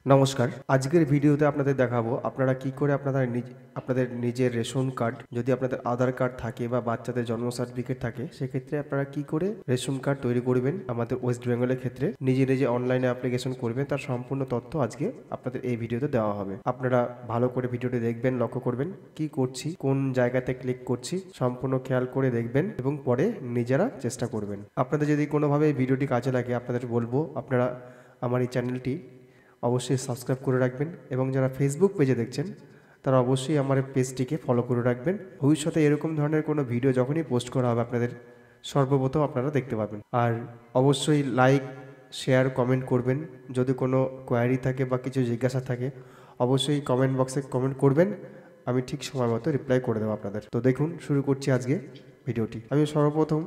নমস্কার, আজকের ভিডিওতে আপনাদের দেখাবো আপনারা কি করে আপনাদের নিজের রেশন কার্ড যদি আপনাদের আধার কার্ড থাকে বা বাচ্চাদের জন্ম সার্টিফিকেট থাকে সেক্ষেত্রে আপনারা কি করে রেশন কার্ড তৈরি করবেন আমাদের ওয়েস্ট বেঙ্গলের ক্ষেত্রে নিজে অনলাইনে অ্যাপ্লিকেশন করবেন তার সম্পূর্ণ তথ্য আজকে আপনাদের এই ভিডিওতে দেওয়া হবে। আপনারা ভালো করে ভিডিওটি দেখবেন, লক্ষ্য করবেন কি করছি, কোন জায়গাতে ক্লিক করছি সম্পূর্ণ খেয়াল করে দেখবেন এবং পরে নিজেরা চেষ্টা করবেন। আপনাদের যদি কোনোভাবে এই ভিডিওটি কাজে লাগে আপনাদের বলবো আপনারা আমার এই চ্যানেলটি অবশ্যই সাবস্ক্রাইব করে রাখবেন এবং যারা ফেসবুক পেজে দেখছেন তারা অবশ্যই আমার পেজটিকে ফলো করে রাখবেন। ভবিষ্যতে এরকম ধরনের কোনো ভিডিও যখনই পোস্ট করা হবে আপনাদের সর্বপ্রথম আপনারা দেখতে পাবেন। আর অবশ্যই লাইক, শেয়ার, কমেন্ট করবেন। যদি কোনো কোয়ারি থাকে বা কিছু জিজ্ঞাসা থাকে অবশ্যই কমেন্ট বক্সে কমেন্ট করবেন, আমি ঠিক সময় মতো রিপ্লাই করে দেবো আপনাদের। তো দেখুন, শুরু করছি আজকে ভিডিওটি। আমি সর্বপ্রথম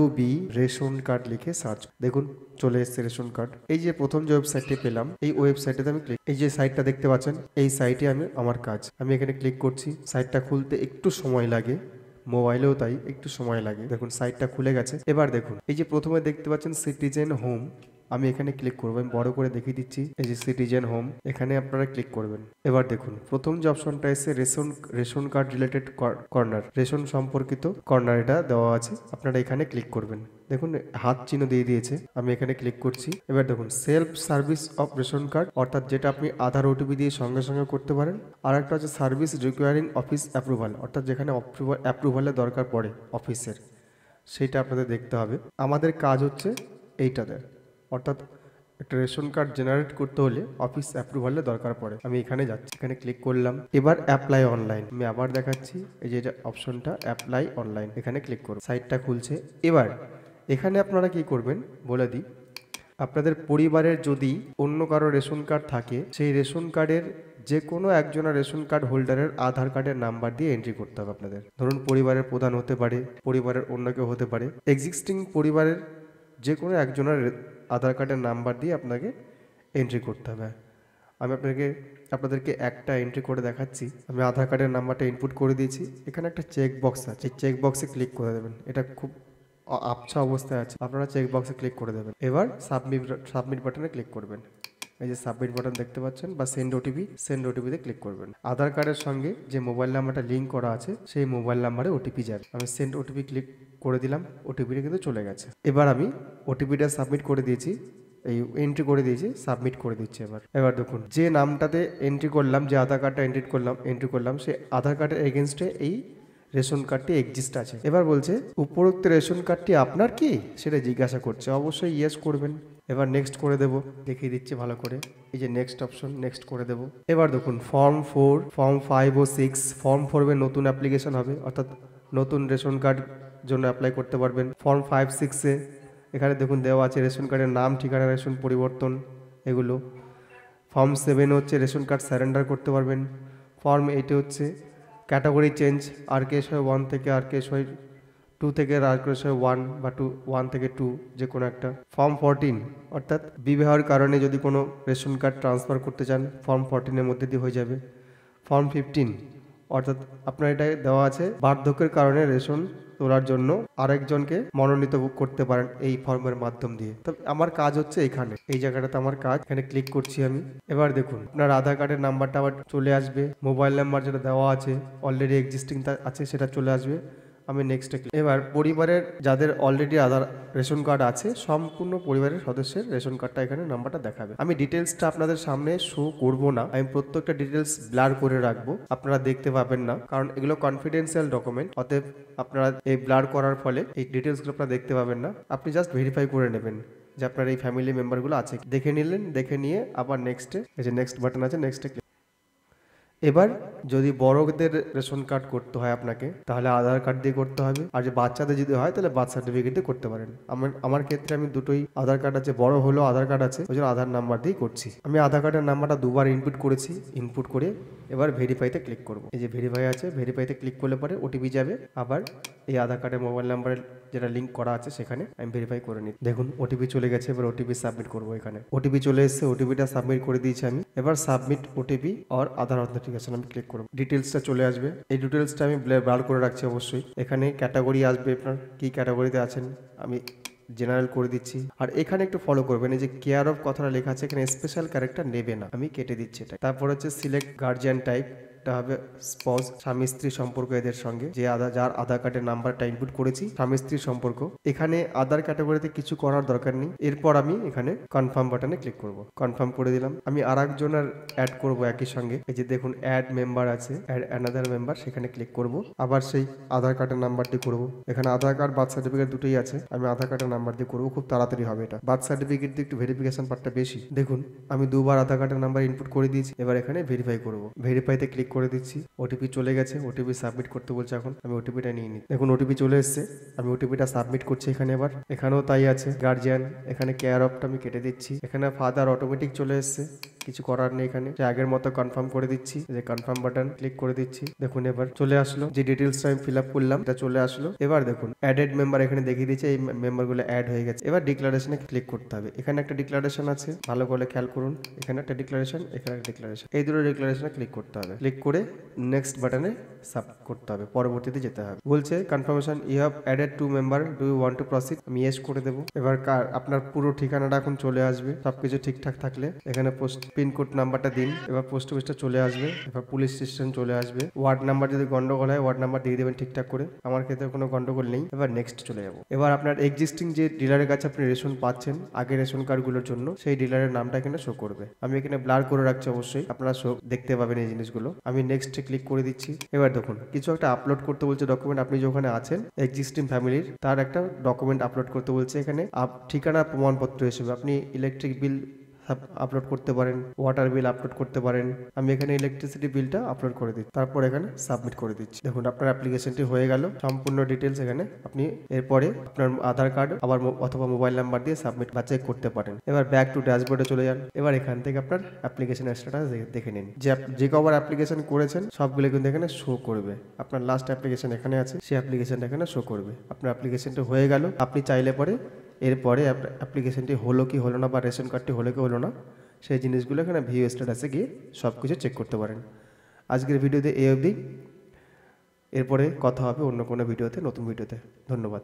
WB রেশন কার্ড লিখে সার্চ, দেখুন চলে এসেছে রেশন কার্ড। এই যে প্রথম যে ওয়েবসাইটটি পেলাম এই ওয়েবসাইটে আমি এই যে সাইটটা দেখতে পাচ্ছেন এই সাইটে আমার কাজ। আমি এখানে ক্লিক করছি। সাইটটা খুলতে একটু সময় লাগে, মোবাইলেও তাই একটু সময় লাগে। দেখুন সাইটটা খুলে গেছে। এবার দেখুন এই যে প্রথমে দেখতে পাচ্ছেন সিটিজেন হোম, আমি এখানে ক্লিক করবো। আমি বড় করে দেখিয়ে দিচ্ছি, এই যে সিটিজেন হোম, এখানে আপনারা ক্লিক করবেন। এবার দেখুন প্রথম যে অপশনটা এসে ration card related corner, ration সম্পর্কিত কর্নার এটা দেওয়া আছে, আপনারা এখানে ক্লিক করবেন। দেখুন হাত চিহ্ন দিয়ে দিয়েছে, আমি এখানে ক্লিক করছি। এবার দেখুন self service of ration card, অর্থাৎ যেটা আপনি আধার ওটিপি দিয়ে সঙ্গে সঙ্গে করতে পারেন। আর একটা হচ্ছে সার্ভিস রিকোয়ারিং অফিস অ্যাপ্রুভাল, অর্থাৎ যেখানে অ্যাপ্রুভালের দরকার পড়ে অফিসের, সেইটা আপনাদের দেখতে হবে। আমাদের কাজ হচ্ছে এইটাতে, অর্থাৎ একটা রেশন কার্ড জেনারেট করতে হলে অফিস অ্যাপ্রুভালের দরকার পড়ে। আমি এখানে যাচ্ছি, এখানে ক্লিক করলাম। এবার অ্যাপ্লাই অনলাইন, আমি আবার দেখাচ্ছি, এই যে অপশনটা অ্যাপ্লাই অনলাইন, এখানে ক্লিক করুন। সাইটটা খুলছে। এবার এখানে আপনারা কি করবেন বলে দিই, আপনাদের পরিবারের যদি অন্য কারো রেশন কার্ড থাকে সেই রেশন কার্ডের যে কোনো একজনের রেশন কার্ড হোল্ডারের আধার কার্ডের নাম্বার দিয়ে এন্ট্রি করতে হবে আপনাদের। ধরুন পরিবারের প্রধান হতে পারে, পরিবারের অন্য কেউ হতে পারে, এক্সিস্টিং পরিবারের যে কোনো একজনের আধার কার্ডের নাম্বার দিয়ে আপনাকে এন্ট্রি করতে হবে। আমি আপনাদেরকে একটা এন্ট্রি করে দেখাচ্ছি। আমি আধার কার্ডের নাম্বারটা ইনপুট করে দিয়েছি। এখানে একটা চেক বক্স আছে, চেক বক্সে ক্লিক করে দেবেন। এটা খুব আবছা অবস্থায় আছে, আপনারা চেক বক্সে ক্লিক করে দেবেন। এবার সাবমিট বাটনে ক্লিক করবেন। এই যে সাবমিট বাটন দেখতে পাচ্ছেন, বা সেন্ড ওটিপিতে ক্লিক করবেন। আধার কার্ডের সঙ্গে যে মোবাইল নাম্বারটা লিঙ্ক করা আছে সেই মোবাইল নাম্বারে ওটিপি যাবে। আমি সেন্ড ওটিপি ক্লিক করে দিলাম, ওটিপিটা কিন্তু চলে গেছে। এবার আমি ওটিপিটা সাবমিট করে দিয়েছি, এই এন্ট্রি করে দিয়েছি, সাবমিট করে দিচ্ছি। এবার দেখুন যে নামটাতে এন্ট্রি করলাম, যে আধার কার্ডটা এন্ট্রি করলাম সে আধার কার্ডের এগেনস্টে এই রেশন কার্ডটি এক্সিস্ট আছে। এবার বলছে উপরোক্ত রেশন কার্ডটি আপনার কি সেটা জিজ্ঞাসা করছে, অবশ্যই ইয়েস করবেন। এবার নেক্সট করে দেব, দেখিয়ে দিচ্ছি ভালো করে। এই যে নেক্সট অপশন, নেক্সট করে দেব। এবার দেখুন ফর্ম 4, ফর্ম 5 ও 6, ফর্ম 4 নতুন অ্যাপ্লিকেশন হবে, অর্থাৎ নতুন রেশন কার্ড জন্য অ্যাপ্লাই করতে পারবেন। ফর্ম 5, 6-এ এখানে দেখুন দেওয়া আছে রেশন কার্ডের নাম, ঠিকানা, রেশন পরিবর্তন এগুলো। ফর্ম 7 হচ্ছে রেশন কার্ড স্যারেন্ডার করতে পারবেন। ফর্ম 8 হচ্ছে ক্যাটাগরি চেঞ্জ, RKS 1 থেকে RKS 2 থেকে RKS 1 বা 1 থেকে 2 যে কোনো একটা। ফর্ম 14 অর্থাৎ বিবাহের কারণে যদি কোনো রেশন কার্ড ট্রান্সফার করতে চান ফর্ম 14-এর মধ্যে দিয়ে হয়ে যাবে। ফর্ম 15 অর্থাৎ আপনার এটা দেওয়া আছে বার্ধক্যের কারণে রেশন তোলার জন্য আরেকজনকে মনোনীত করতে পারেন এই ফর্মের মাধ্যম দিয়ে। তবে আমার কাজ হচ্ছে এখানে, এই জায়গাটাতে আমার কাজ, এখানে ক্লিক করছি আমি। এবার দেখুন আপনার আধার কার্ডের নাম্বারটা আবার চলে আসবে, মোবাইল নাম্বার যেটা দেওয়া আছে অলরেডি এক্সিস্টিং আছে সেটা চলে আসবে। আমি নেক্সটে এবার পরিবারের যাদের অলরেডি আধার রেশন কার্ড আছে সম্পূর্ণ পরিবারের সদস্যের রেশন কার্ডটা এখানে নাম্বারটা দেখাবে। আমি ডিটেলসটা আপনাদের সামনে শো করব না, আমি প্রত্যেকটা ডিটেলস ব্লার করে রাখবো, আপনারা দেখতে পাবেন না, কারণ এগুলো কনফিডেন্সিয়াল ডকুমেন্ট। অতএব আপনারা এই ব্লার করার ফলে এই ডিটেলসগুলো আপনারা দেখতে পাবেন না। আপনি জাস্ট ভেরিফাই করে নেবেন যে আপনার এই ফ্যামিলি মেম্বারগুলো আছে, দেখে নিলেন, দেখে নিয়ে আবার নেক্সটে এই যে নেক্সট বাটন আছে নেক্সটে। এবার যদি বড়দের রেশন কার্ড করতে হয় আপনাকে তাহলে আধার কার্ড দিয়ে করতে হবে, আর যে বাচ্চাদের যদি হয় তাহলে বার্থ সার্টিফিকেট দিয়ে করতে পারেন। আমার ক্ষেত্রে আমি দুটোই আধার কার্ড আছে, বড় হলো আধার কার্ড আছে, ওই জন্য আধার নাম্বার দিয়েই করছি। আমি আধার কার্ডের নাম্বারটা দুবার ইনপুট করেছি, ইনপুট করে এবার ভেরিফাইতে ক্লিক করব। এই যে ভেরিফাই আছে, ভেরিফাইতে ক্লিক করলে পরে ওটিপি যাবে, আবার এই আধার কার্ডের মোবাইল নাম্বারের যেটা লিঙ্ক করা আছে সেখানে আমি ভেরিফাই করে নিই। দেখুন ওটিপি চলে গেছে, এবার ওটিপি সাবমিট করবো। এখানে ওটিপি চলে এসেছে, ওটিপিটা সাবমিট করে দিয়েছি আমি। এবার সাবমিট ওটিপি আর আধার অথেন্টিকেশন আমি ক্লিক করব। ডিটেলসটা চলে আসবে, এই ডিটেলসটা আমি ব্লার করে রাখছি অবশ্যই। এখানে ক্যাটাগরি আসবে, আপনার কি ক্যাটাগরিতে আছেন আমি জেনারেল করে দিচ্ছি। আর এখানে একটু ফলো করবেন, এই যে কেয়ার অফ কথাটা লেখা আছে এখানে স্পেশাল ক্যারেক্টার নেবে না, আমি কেটে দিচ্ছি এটা। তারপর হচ্ছে সিলেক্ট গার্জিয়ান টাইপ, এটা হবে স্পজ, স্বামী স্ত্রী সম্পর্ক এদের সঙ্গে, যে যার আধার কার্ডের নাম্বারটা ইনপুট করেছি স্বামী স্ত্রীর সম্পর্ক। এখানে আধার ক্যাটাগরিতে কিছু করার দরকার নেই। এরপর আমি এখানে কনফার্ম বাটনে ক্লিক করব, কনফার্ম করে দিলাম। আমি আর একজনের অ্যাড করব একই সঙ্গে, এই যে দেখুন অ্যাড মেম্বার আছে, অ্যাড অ্যানাদার মেম্বার, সেখানে ক্লিক করব। আবার সেই আধার কার্ডের নাম্বারটি করব, এখানে আধার কার্ড বার্থ সার্টিফিকেট দুটোই আছে, আমি আধার কার্ডের নাম্বার দিয়ে করবো, খুব তাড়াতাড়ি হবে এটা। বার্থ সার্টিফিকেট দিয়ে একটু ভেরিফিকেশন পার্টটা বেশি। দেখুন আমি দুবার আধার কার্ডের নাম্বার ইনপুট করে দিয়েছি, এবার এখানে ভেরিফাই করব, ভেরিফাইতে ক্লিক করে দিচ্ছি। ওটিপি চলে গেছে, ওটিপি সাবমিট করতে বলছে, এখন আমি ওটিপিটা নিয়ে নিই। দেখুন ওটিপি চলে এসেছে, আমি ওটিপিটা সাবমিট করছি এখানে। এবার এখানেও তাই আছে, গার্জিয়ান, এখানে কেয়ার অফটা আমি কেটে দিচ্ছি। এখানে ফাদার অটোমেটিক চলে এসেছে, কিছু করার নেই এখানে, আগের মতো কনফার্ম করে দিচ্ছি, যে কনফার্ম বাটন ক্লিক করে দিচ্ছি। দেখুন এবার চলে আসলো, যে ডিটেলসটা আমি ফিল আপ করলাম এটা চলে আসলো। এবার দেখুন অ্যাডেড মেম্বার এখানে দেখিয়ে দিচ্ছে, এই মেম্বারগুলো অ্যাড হয়ে গেছে। এবার ডিক্লারেশনে ক্লিক করতে হবে, এখানে একটা ডিক্লারেশন আছে, ভালো করে খেয়াল করুন, এখানে একটা ডিক্লারেশন, এখানে একটা ডিক্লারেশন, এই দুটো ডিক্লারেশনে ক্লিক করতে হবে। ক্লিক করে নেক্সট বাটনে সাবমিট করতে হবে, পরবর্তীতে যেতে হবে। বলছে confirmation you have added 2 member, do you want to proceed, আমি ইয়েস করে দেবো। এবার আপনার পুরো ঠিকানাটা এখন চলে আসবে, সবকিছু ঠিকঠাক থাকলে এখানে পোস্ট পিনকোড নাম্বারটা দিন, এবার পোস্ট অফিসটা চলে আসবে, এবার পুলিশ স্টেশন চলে আসবে। ওয়ার্ড নাম্বার যদি গন্ডগোল হয় ওয়ার্ড নাম্বার দিয়ে দেবেন ঠিকঠাক করে, আমার ক্ষেত্রে কোনো গন্ডগোল নেই। এবার নেক্সট চলে যাবো। এবার আপনার এক্সিস্টিং যে ডিলারের কাছে আপনি রেশন পাচ্ছেন আগের রেশন কার্ডগুলোর জন্য, সেই ডিলারের নামটা এখানে শো করবে। আমি এখানে ব্লার করে রাখছি, অবশ্যই আপনারা শো দেখতে পাবেন এই জিনিসগুলো। আমি নেক্সটে ক্লিক করে দিচ্ছি। এবার দেখুন কিছু একটা আপলোড করতে বলছে ডকুমেন্ট, আপনি যেখানে আছেন এক্সিস্টিং ফ্যামিলির তার একটা ডকুমেন্ট আপলোড করতে বলছে। এখানে ঠিকানা প্রমাণপত্র হিসেবে আপনি ইলেকট্রিক বিল আপলোড করতে পারেন, ওয়াটার বিল আপলোড করতে পারেন। আমি এখানে ইলেকট্রিসিটি বিলটা আপলোড করে দিচ্ছি, তারপর এখানে সাবমিট করে দিচ্ছি। দেখুন আপনার অ্যাপ্লিকেশনটি হয়ে গেল, সম্পূর্ণ ডিটেলস এখানে আপনি এরপরে আপনার আধার কার্ড আবার অথবা মোবাইল নাম্বার দিয়ে সাবমিট বা চেক করতে পারেন। এবার ব্যাক টু ড্যাশবোর্ডে চলে যান। এবার এখান থেকে আপনার অ্যাপ্লিকেশন স্ট্যাটাস দেখে নিন, যে কবার অ্যাপ্লিকেশন করেছেন সবগুলো কিন্তু এখানে শো করবে। আপনার লাস্ট অ্যাপ্লিকেশন এখানে আছে, সেই অ্যাপ্লিকেশনটা এখানে শো করবে। আপনার অ্যাপ্লিকেশনটা হয়ে গেল। আপনি চাইলে পরে এরপরে অ্যাপ্লিকেশনটি হলো কি হলো না, বা রেশন কার্ডটি হলো কি হলো না, সেই জিনিসগুলো এখানে ভিউ স্ট্যাটাসে গিয়ে সব কিছু চেক করতে পারেন। আজকের ভিডিওতে এই অবধি, এরপরে কথা হবে অন্য কোনো ভিডিওতে, নতুন ভিডিওতে। ধন্যবাদ।